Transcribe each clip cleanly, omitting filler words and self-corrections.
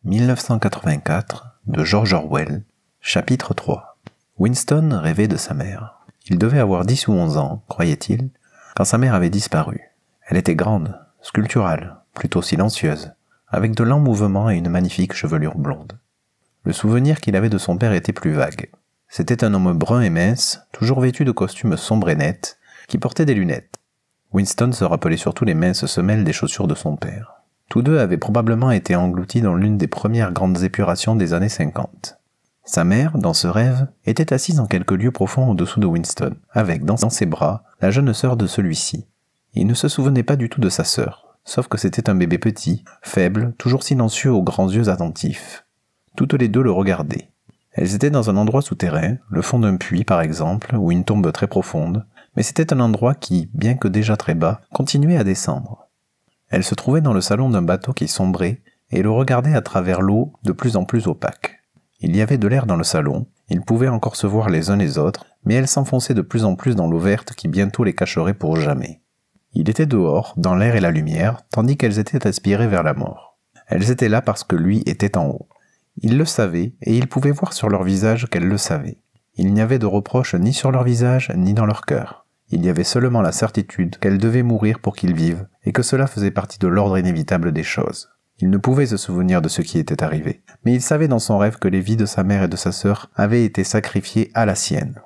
1984 de George Orwell, chapitre 3. Winston rêvait de sa mère. Il devait avoir 10 ou 11 ans, croyait-il, quand sa mère avait disparu. Elle était grande, sculpturale, plutôt silencieuse, avec de lents mouvements et une magnifique chevelure blonde. Le souvenir qu'il avait de son père était plus vague. C'était un homme brun et mince, toujours vêtu de costumes sombres et nets, qui portait des lunettes. Winston se rappelait surtout les minces semelles des chaussures de son père. Tous deux avaient probablement été engloutis dans l'une des premières grandes épurations des années 50. Sa mère, dans ce rêve, était assise en quelque lieu profond au-dessous de Winston, avec, dans ses bras, la jeune sœur de celui-ci. Il ne se souvenait pas du tout de sa sœur, sauf que c'était un bébé petit, faible, toujours silencieux aux grands yeux attentifs. Toutes les deux le regardaient. Elles étaient dans un endroit souterrain, le fond d'un puits par exemple, ou une tombe très profonde, mais c'était un endroit qui, bien que déjà très bas, continuait à descendre. Elle se trouvait dans le salon d'un bateau qui sombrait et le regardait à travers l'eau de plus en plus opaque. Il y avait de l'air dans le salon, ils pouvaient encore se voir les uns les autres, mais elle s'enfonçait de plus en plus dans l'eau verte qui bientôt les cacherait pour jamais. Il était dehors, dans l'air et la lumière, tandis qu'elles étaient aspirées vers la mort. Elles étaient là parce que lui était en haut. Il le savait et il pouvait voir sur leur visage qu'elles le savaient. Il n'y avait de reproche ni sur leur visage ni dans leur cœur. Il y avait seulement la certitude qu'elle devait mourir pour qu'il vive, et que cela faisait partie de l'ordre inévitable des choses. Il ne pouvait se souvenir de ce qui était arrivé, mais il savait dans son rêve que les vies de sa mère et de sa sœur avaient été sacrifiées à la sienne.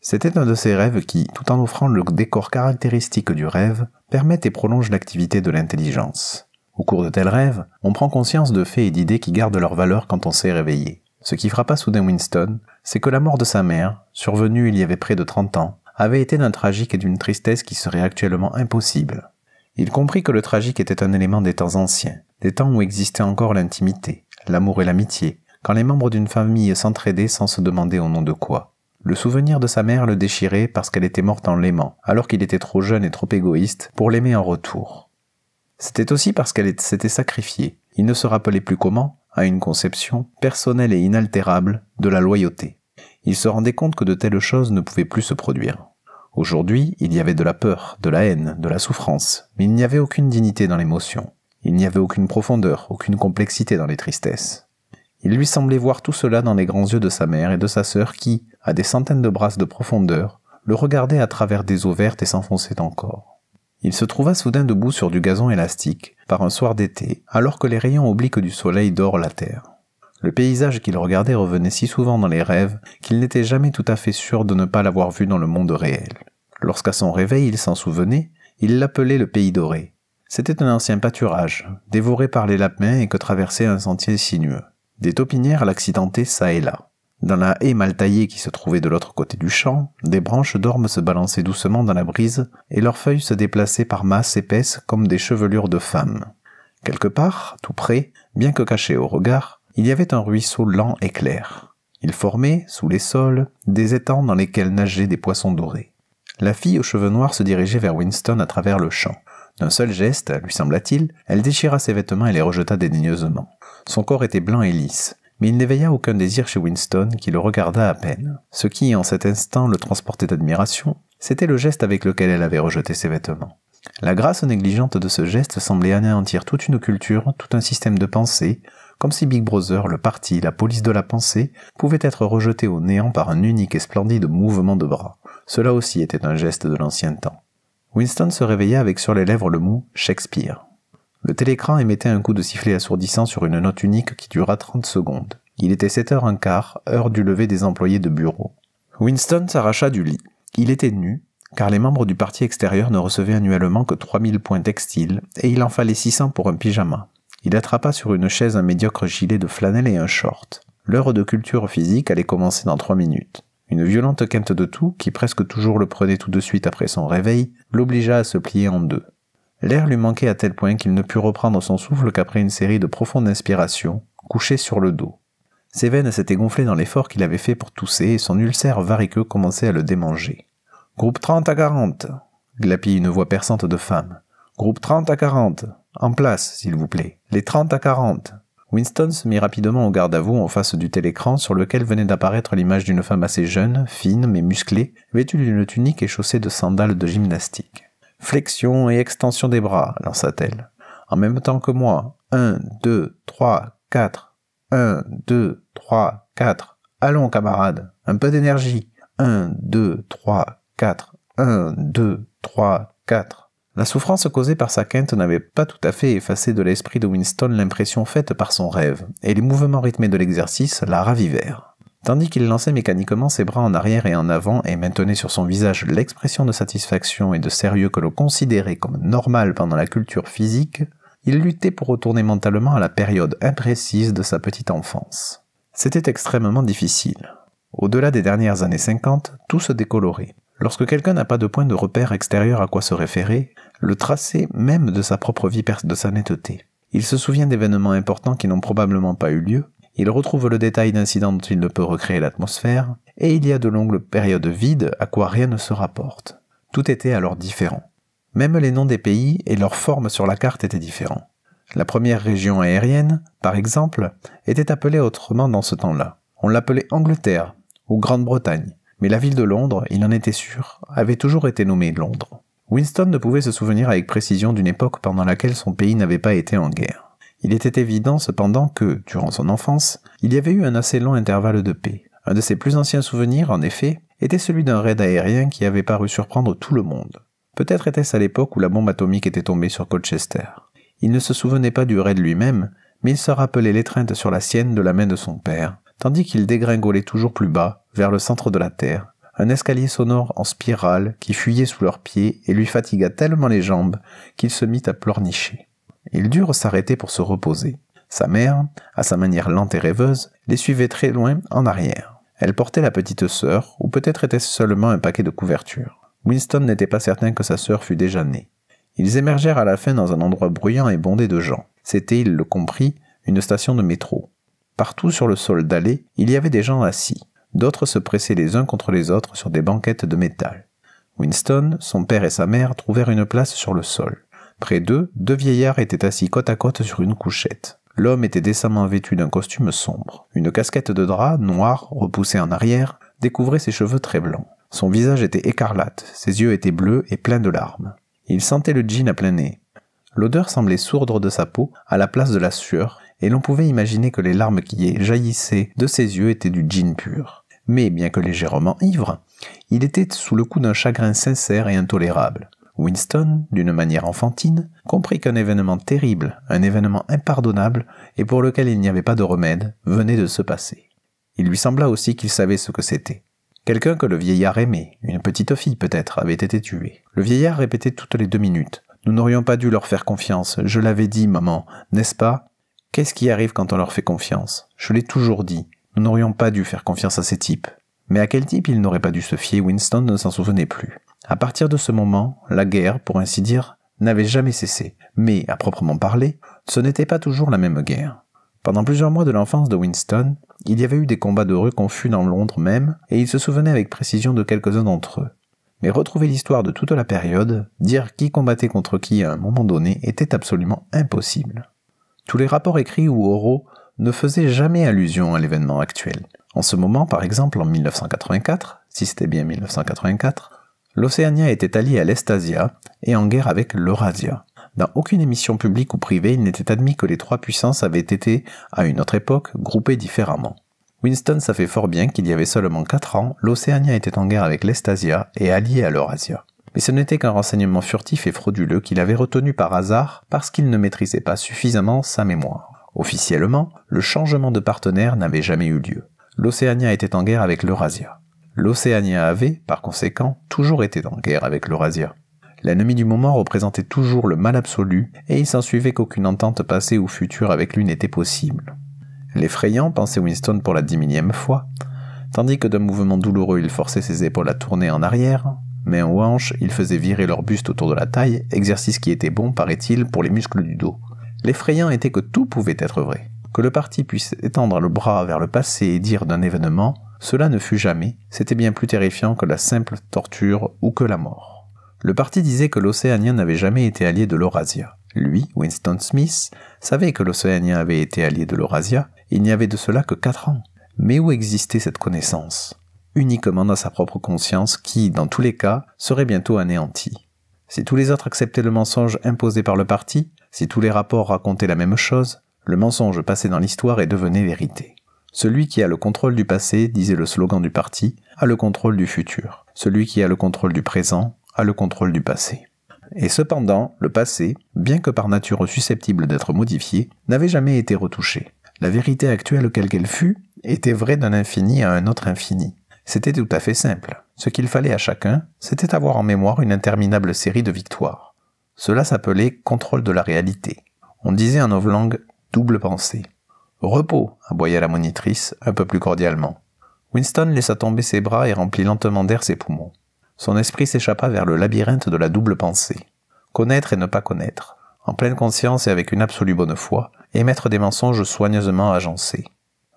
C'était un de ces rêves qui, tout en offrant le décor caractéristique du rêve, permettent et prolongent l'activité de l'intelligence. Au cours de tels rêves, on prend conscience de faits et d'idées qui gardent leur valeur quand on s'est réveillé. Ce qui frappa soudain Winston, c'est que la mort de sa mère, survenue il y avait près de 30 ans, avait été d'un tragique et d'une tristesse qui serait actuellement impossible. Il comprit que le tragique était un élément des temps anciens, des temps où existait encore l'intimité, l'amour et l'amitié, quand les membres d'une famille s'entraidaient sans se demander au nom de quoi. Le souvenir de sa mère le déchirait parce qu'elle était morte en l'aimant, alors qu'il était trop jeune et trop égoïste pour l'aimer en retour. C'était aussi parce qu'elle s'était sacrifiée, il ne se rappelait plus comment, à une conception, personnelle et inaltérable, de la loyauté. Il se rendait compte que de telles choses ne pouvaient plus se produire. Aujourd'hui, il y avait de la peur, de la haine, de la souffrance, mais il n'y avait aucune dignité dans l'émotion. Il n'y avait aucune profondeur, aucune complexité dans les tristesses. Il lui semblait voir tout cela dans les grands yeux de sa mère et de sa sœur qui, à des centaines de brasses de profondeur, le regardaient à travers des eaux vertes et s'enfonçaient encore. Il se trouva soudain debout sur du gazon élastique, par un soir d'été, alors que les rayons obliques du soleil dorent la terre. Le paysage qu'il regardait revenait si souvent dans les rêves qu'il n'était jamais tout à fait sûr de ne pas l'avoir vu dans le monde réel. Lorsqu'à son réveil il s'en souvenait, il l'appelait le Pays Doré. C'était un ancien pâturage, dévoré par les lapins et que traversait un sentier sinueux. Des taupinières l'accidentaient çà et là. Dans la haie mal taillée qui se trouvait de l'autre côté du champ, des branches d'orme se balançaient doucement dans la brise et leurs feuilles se déplaçaient par masses épaisses comme des chevelures de femmes. Quelque part, tout près, bien que caché au regard, il y avait un ruisseau lent et clair. Il formait, sous les sols, des étangs dans lesquels nageaient des poissons dorés. La fille aux cheveux noirs se dirigeait vers Winston à travers le champ. D'un seul geste, lui sembla-t-il, elle déchira ses vêtements et les rejeta dédaigneusement. Son corps était blanc et lisse, mais il n'éveilla aucun désir chez Winston qui le regarda à peine. Ce qui, en cet instant, le transportait d'admiration, c'était le geste avec lequel elle avait rejeté ses vêtements. La grâce négligente de ce geste semblait anéantir toute une culture, tout un système de pensée, comme si Big Brother, le parti, la police de la pensée, pouvaient être rejetés au néant par un unique et splendide mouvement de bras. Cela aussi était un geste de l'ancien temps. Winston se réveilla avec sur les lèvres le mot « Shakespeare ». Le télécran émettait un coup de sifflet assourdissant sur une note unique qui dura 30 secondes. Il était 7h15, heure du lever des employés de bureau. Winston s'arracha du lit. Il était nu, car les membres du parti extérieur ne recevaient annuellement que 3000 points textiles, et il en fallait 600 pour un pyjama. Il attrapa sur une chaise un médiocre gilet de flanelle et un short. L'heure de culture physique allait commencer dans 3 minutes. Une violente quinte de toux, qui presque toujours le prenait tout de suite après son réveil, l'obligea à se plier en deux. L'air lui manquait à tel point qu'il ne put reprendre son souffle qu'après une série de profondes inspirations, couché sur le dos. Ses veines s'étaient gonflées dans l'effort qu'il avait fait pour tousser et son ulcère variqueux commençait à le démanger. « Groupe 30 à 40 !» glapit une voix perçante de femme. « Groupe 30 à 40 ! En place, s'il vous plaît. Les 30 à 40 !» Winston se mit rapidement au garde-à-vous en face du télécran sur lequel venait d'apparaître l'image d'une femme assez jeune, fine mais musclée, vêtue d'une tunique et chaussée de sandales de gymnastique. « Flexion et extension des bras !» lança-t-elle. « En même temps que moi. 1, 2, 3, 4. 1, 2, 3, 4. Allons, camarades, un peu d'énergie. 1, 2, 3, 4. 1, 2, 3, 4. La souffrance causée par sa quinte n'avait pas tout à fait effacé de l'esprit de Winston l'impression faite par son rêve, et les mouvements rythmés de l'exercice la ravivèrent. Tandis qu'il lançait mécaniquement ses bras en arrière et en avant et maintenait sur son visage l'expression de satisfaction et de sérieux que l'on considérait comme normale pendant la culture physique, il luttait pour retourner mentalement à la période imprécise de sa petite enfance. C'était extrêmement difficile. Au-delà des dernières années 50, tout se décolorait. Lorsque quelqu'un n'a pas de point de repère extérieur à quoi se référer, le tracé même de sa propre vie perd de sa netteté. Il se souvient d'événements importants qui n'ont probablement pas eu lieu, il retrouve le détail d'incidents dont il ne peut recréer l'atmosphère, et il y a de longues périodes vides à quoi rien ne se rapporte. Tout était alors différent. Même les noms des pays et leur forme sur la carte étaient différents. La première région aérienne, par exemple, était appelée autrement dans ce temps-là. On l'appelait Angleterre, ou Grande-Bretagne, mais la ville de Londres, il en était sûr, avait toujours été nommée Londres. Winston ne pouvait se souvenir avec précision d'une époque pendant laquelle son pays n'avait pas été en guerre. Il était évident cependant que, durant son enfance, il y avait eu un assez long intervalle de paix. Un de ses plus anciens souvenirs, en effet, était celui d'un raid aérien qui avait paru surprendre tout le monde. Peut-être était-ce à l'époque où la bombe atomique était tombée sur Colchester. Il ne se souvenait pas du raid lui-même, mais il se rappelait l'étreinte sur la sienne de la main de son père, tandis qu'il dégringolait toujours plus bas, vers le centre de la Terre, un escalier sonore en spirale qui fuyait sous leurs pieds et lui fatigua tellement les jambes qu'il se mit à pleurnicher. Ils durent s'arrêter pour se reposer. Sa mère, à sa manière lente et rêveuse, les suivait très loin en arrière. Elle portait la petite sœur, ou peut-être était-ce seulement un paquet de couvertures. Winston n'était pas certain que sa sœur fût déjà née. Ils émergèrent à la fin dans un endroit bruyant et bondé de gens. C'était, il le comprit, une station de métro. Partout sur le sol dallé, il y avait des gens assis. D'autres se pressaient les uns contre les autres sur des banquettes de métal. Winston, son père et sa mère trouvèrent une place sur le sol. Près d'eux, deux vieillards étaient assis côte à côte sur une couchette. L'homme était décemment vêtu d'un costume sombre. Une casquette de drap, noire, repoussée en arrière, découvrait ses cheveux très blancs. Son visage était écarlate, ses yeux étaient bleus et pleins de larmes. Il sentait le gin à plein nez. L'odeur semblait sourdre de sa peau à la place de la sueur, et l'on pouvait imaginer que les larmes qui jaillissaient de ses yeux étaient du gin pur. Mais, bien que légèrement ivre, il était sous le coup d'un chagrin sincère et intolérable. Winston, d'une manière enfantine, comprit qu'un événement terrible, un événement impardonnable, et pour lequel il n'y avait pas de remède, venait de se passer. Il lui sembla aussi qu'il savait ce que c'était. Quelqu'un que le vieillard aimait, une petite fille peut-être, avait été tuée. Le vieillard répétait toutes les 2 minutes. « Nous n'aurions pas dû leur faire confiance, je l'avais dit, maman, n'est-ce pas ? Qu'est-ce qui arrive quand on leur fait confiance ? Je l'ai toujours dit, nous n'aurions pas dû faire confiance à ces types. » Mais à quel type il n'aurait pas dû se fier, Winston ne s'en souvenait plus. À partir de ce moment, la guerre, pour ainsi dire, n'avait jamais cessé. Mais, à proprement parler, ce n'était pas toujours la même guerre. Pendant plusieurs mois de l'enfance de Winston, il y avait eu des combats de rue confus dans Londres même, et il se souvenait avec précision de quelques-uns d'entre eux. Mais retrouver l'histoire de toute la période, dire qui combattait contre qui à un moment donné, était absolument impossible. Tous les rapports écrits ou oraux ne faisaient jamais allusion à l'événement actuel. En ce moment, par exemple, en 1984, si c'était bien 1984, l'Océania était alliée à l'Estasia et en guerre avec l'Eurasia. Dans aucune émission publique ou privée, il n'était admis que les 3 puissances avaient été, à une autre époque, groupées différemment. Winston savait fort bien qu'il y avait seulement 4 ans, l'Océania était en guerre avec l'Estasia et alliée à l'Eurasia. Mais ce n'était qu'un renseignement furtif et frauduleux qu'il avait retenu par hasard parce qu'il ne maîtrisait pas suffisamment sa mémoire. Officiellement, le changement de partenaire n'avait jamais eu lieu. L'Océania était en guerre avec l'Eurasia. L'Océania avait, par conséquent, toujours été en guerre avec l'Eurasia. L'ennemi du moment représentait toujours le mal absolu, et il s'ensuivait qu'aucune entente passée ou future avec lui n'était possible. L'effrayant, pensait Winston pour la 10 000e fois, tandis que d'un mouvement douloureux il forçait ses épaules à tourner en arrière, mains aux hanches, il faisait virer leur buste autour de la taille, exercice qui était bon, paraît-il, pour les muscles du dos. L'effrayant était que tout pouvait être vrai. Que le parti puisse étendre le bras vers le passé et dire d'un événement « cela ne fut jamais », c'était bien plus terrifiant que la simple torture ou que la mort. Le parti disait que l'Océanien n'avait jamais été allié de l'Eurasia. Lui, Winston Smith, savait que l'Océanien avait été allié de l'Eurasia, il n'y avait de cela que 4 ans. Mais où existait cette connaissance ? Uniquement dans sa propre conscience qui, dans tous les cas, serait bientôt anéantie. Si tous les autres acceptaient le mensonge imposé par le parti, si tous les rapports racontaient la même chose, Le mensonge passé dans l'histoire et devenait vérité. Celui qui a le contrôle du passé, disait le slogan du parti, a le contrôle du futur. Celui qui a le contrôle du présent a le contrôle du passé. Et cependant, le passé, bien que par nature susceptible d'être modifié, n'avait jamais été retouché. La vérité actuelle, quelle qu'elle fût, était vraie d'un infini à un autre infini. C'était tout à fait simple. Ce qu'il fallait à chacun, c'était avoir en mémoire une interminable série de victoires. Cela s'appelait contrôle de la réalité. On disait en novlangue double pensée. « Repos !» aboya la monitrice, un peu plus cordialement. Winston laissa tomber ses bras et remplit lentement d'air ses poumons. Son esprit s'échappa vers le labyrinthe de la double pensée. Connaître et ne pas connaître, en pleine conscience et avec une absolue bonne foi, émettre des mensonges soigneusement agencés.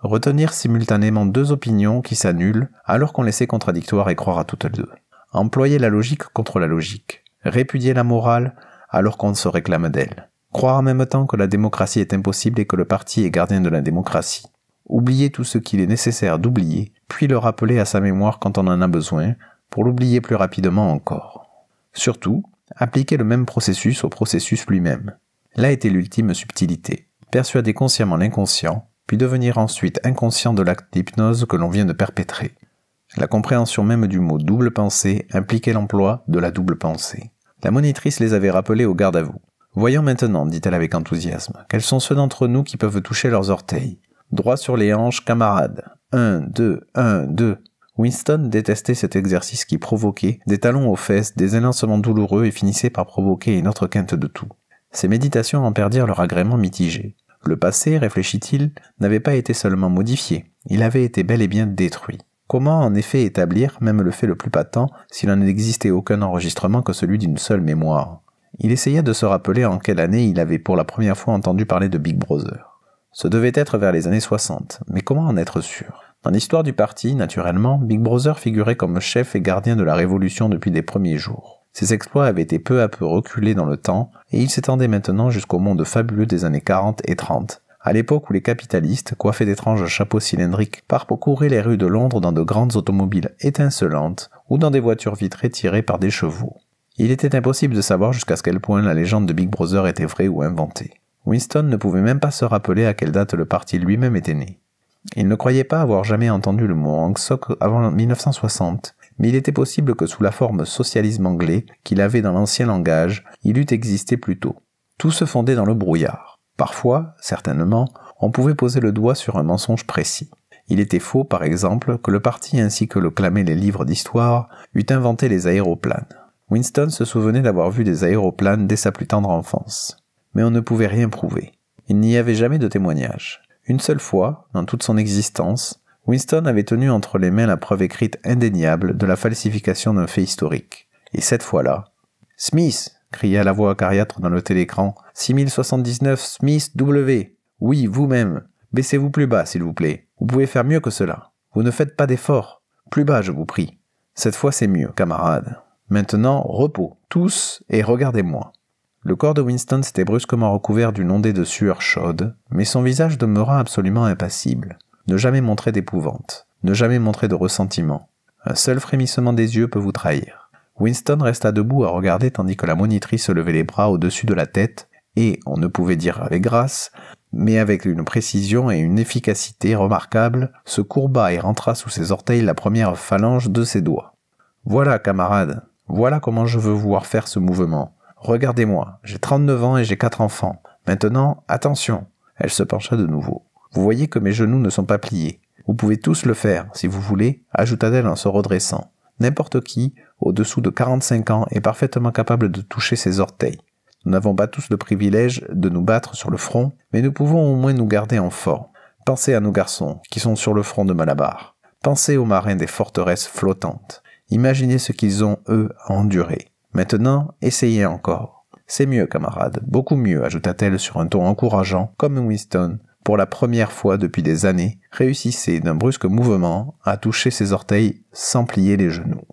Retenir simultanément deux opinions qui s'annulent alors qu'on les sait contradictoires et croire à toutes deux. Employer la logique contre la logique. Répudier la morale alors qu'on se réclame d'elle. Croire en même temps que la démocratie est impossible et que le parti est gardien de la démocratie. Oublier tout ce qu'il est nécessaire d'oublier, puis le rappeler à sa mémoire quand on en a besoin, pour l'oublier plus rapidement encore. Surtout, appliquer le même processus au processus lui-même. Là était l'ultime subtilité. Persuader consciemment l'inconscient, puis devenir ensuite inconscient de l'acte d'hypnose que l'on vient de perpétrer. La compréhension même du mot double pensée impliquait l'emploi de la double pensée. La monitrice les avait rappelés au garde à vous. « Voyons maintenant, dit-elle avec enthousiasme, quels sont ceux d'entre nous qui peuvent toucher leurs orteils. Droit sur les hanches, camarades. 1, 2, 1, 2. » Winston détestait cet exercice qui provoquait des talons aux fesses, des élancements douloureux et finissait par provoquer une autre quinte de tout. Ces méditations en perdirent leur agrément mitigé. Le passé, réfléchit-il, n'avait pas été seulement modifié, il avait été bel et bien détruit. Comment en effet établir, même le fait le plus patent, s'il n'en existait aucun enregistrement que celui d'une seule mémoire? Il essaya de se rappeler en quelle année il avait pour la première fois entendu parler de Big Brother. Ce devait être vers les années 60, mais comment en être sûr? Dans l'histoire du parti, naturellement, Big Brother figurait comme chef et gardien de la révolution depuis les premiers jours. Ses exploits avaient été peu à peu reculés dans le temps, et ils s'étendaient maintenant jusqu'au monde fabuleux des années 40 et 30, à l'époque où les capitalistes, coiffés d'étranges chapeaux cylindriques, parcouraient les rues de Londres dans de grandes automobiles étincelantes ou dans des voitures vitrées tirées par des chevaux. Il était impossible de savoir jusqu'à quel point la légende de Big Brother était vraie ou inventée. Winston ne pouvait même pas se rappeler à quelle date le parti lui-même était né. Il ne croyait pas avoir jamais entendu le mot Hang-Sok avant 1960, mais il était possible que sous la forme socialisme anglais qu'il avait dans l'ancien langage, il eût existé plus tôt. Tout se fondait dans le brouillard. Parfois, certainement, on pouvait poser le doigt sur un mensonge précis. Il était faux, par exemple, que le parti ainsi que le clamaient les livres d'histoire eût inventé les aéroplanes. Winston se souvenait d'avoir vu des aéroplanes dès sa plus tendre enfance. Mais on ne pouvait rien prouver. Il n'y avait jamais de témoignage. Une seule fois, dans toute son existence, Winston avait tenu entre les mains la preuve écrite indéniable de la falsification d'un fait historique. Et cette fois-là, « Smith !» cria la voix acariâtre dans le télécran. « 6079 Smith W. Oui, vous-même. Baissez-vous plus bas, s'il vous plaît. Vous pouvez faire mieux que cela. Vous ne faites pas d'efforts. Plus bas, je vous prie. Cette fois, c'est mieux, camarades. Maintenant, repos. Tous, et regardez-moi. » Le corps de Winston s'était brusquement recouvert d'une ondée de sueur chaude, mais son visage demeura absolument impassible. Ne jamais montrer d'épouvante, ne jamais montrer de ressentiment. Un seul frémissement des yeux peut vous trahir. Winston resta debout à regarder tandis que la monitrice levait les bras au-dessus de la tête et, on ne pouvait dire avec grâce, mais avec une précision et une efficacité remarquables, se courba et rentra sous ses orteils la première phalange de ses doigts. « Voilà, camarades, voilà comment je veux vous voir faire ce mouvement. Regardez-moi, j'ai 39 ans et j'ai 4 enfants. Maintenant, attention !» Elle se pencha de nouveau. « Vous voyez que mes genoux ne sont pas pliés. Vous pouvez tous le faire, si vous voulez, » ajouta-t-elle en se redressant. « N'importe qui, au-dessous de 45 ans, est parfaitement capable de toucher ses orteils. Nous n'avons pas tous le privilège de nous battre sur le front, mais nous pouvons au moins nous garder en forme. Pensez à nos garçons, qui sont sur le front de Malabar. Pensez aux marins des forteresses flottantes. Imaginez ce qu'ils ont, eux, à endurer. Maintenant, essayez encore. C'est mieux, camarade, beaucoup mieux, ajouta-t-elle sur un ton encourageant, comme Winston, pour la première fois depuis des années, réussissait d'un brusque mouvement à toucher ses orteils sans plier les genoux.